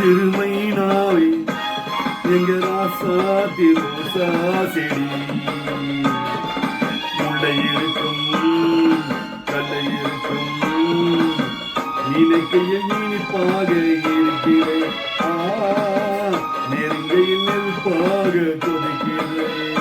சிறுமைனாவே எங்க ராசாதி ரோசா செடி முளை இருக்கும் கல்லை இருக்கும் நினைக்கையில் இனிப்பாக இருக்கிறேன் நெருங்கையில் நெருப்பாக கொதிக்கிறேன்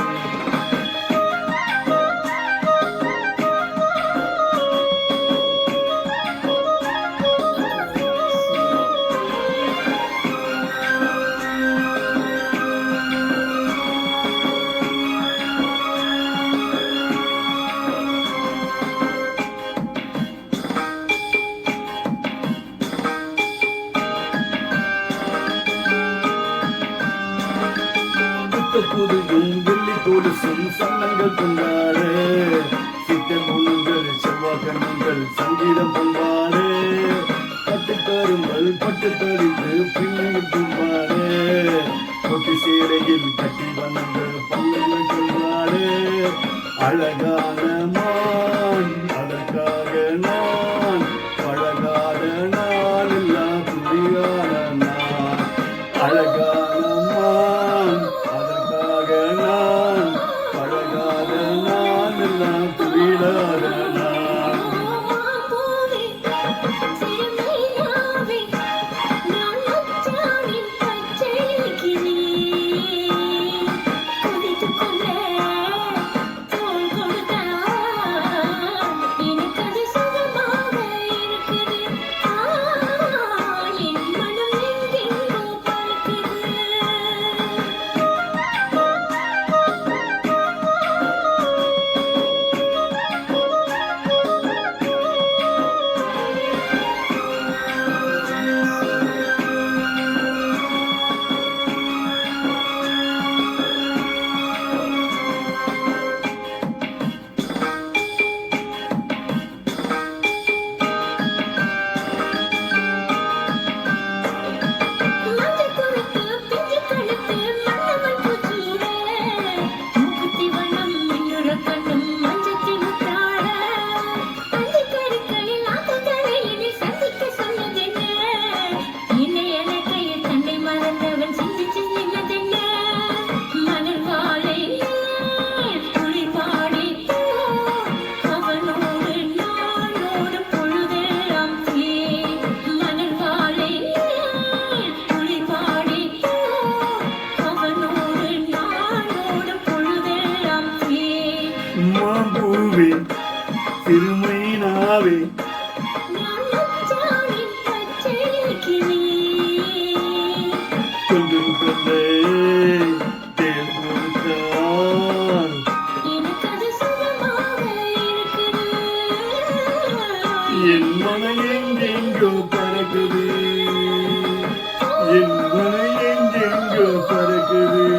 புதுவும் வெள்ளி கொலுசும் சன்னங்கள் கொண்டாட சித்த முனுங்கள் செவ்வாய்க்கண்ணுங்கள் சங்கீதம் கொண்டாட பட்டு தருங்கள் பட்டு தரிந்து பின்னையில் கொண்டாட கொட்டி சேலையில் கட்டி வண்ணங்கள் பங்குகள் கொண்டாட அழகான மான் அதற்காக நான் பழகாத நாள் எல்லாம் புரியாத நான் அழகான மான் நான் பழகாத நான் எல்லாம் புரியாத நான் மாம்பூவே சிறுமைனாவே கொஞ்சம் கொண்டே தேன் கொடுத்தால் என் மனம் எங்கெங்கோ பறக்குது என் மனம் எங்கெங்கோ பறக்குது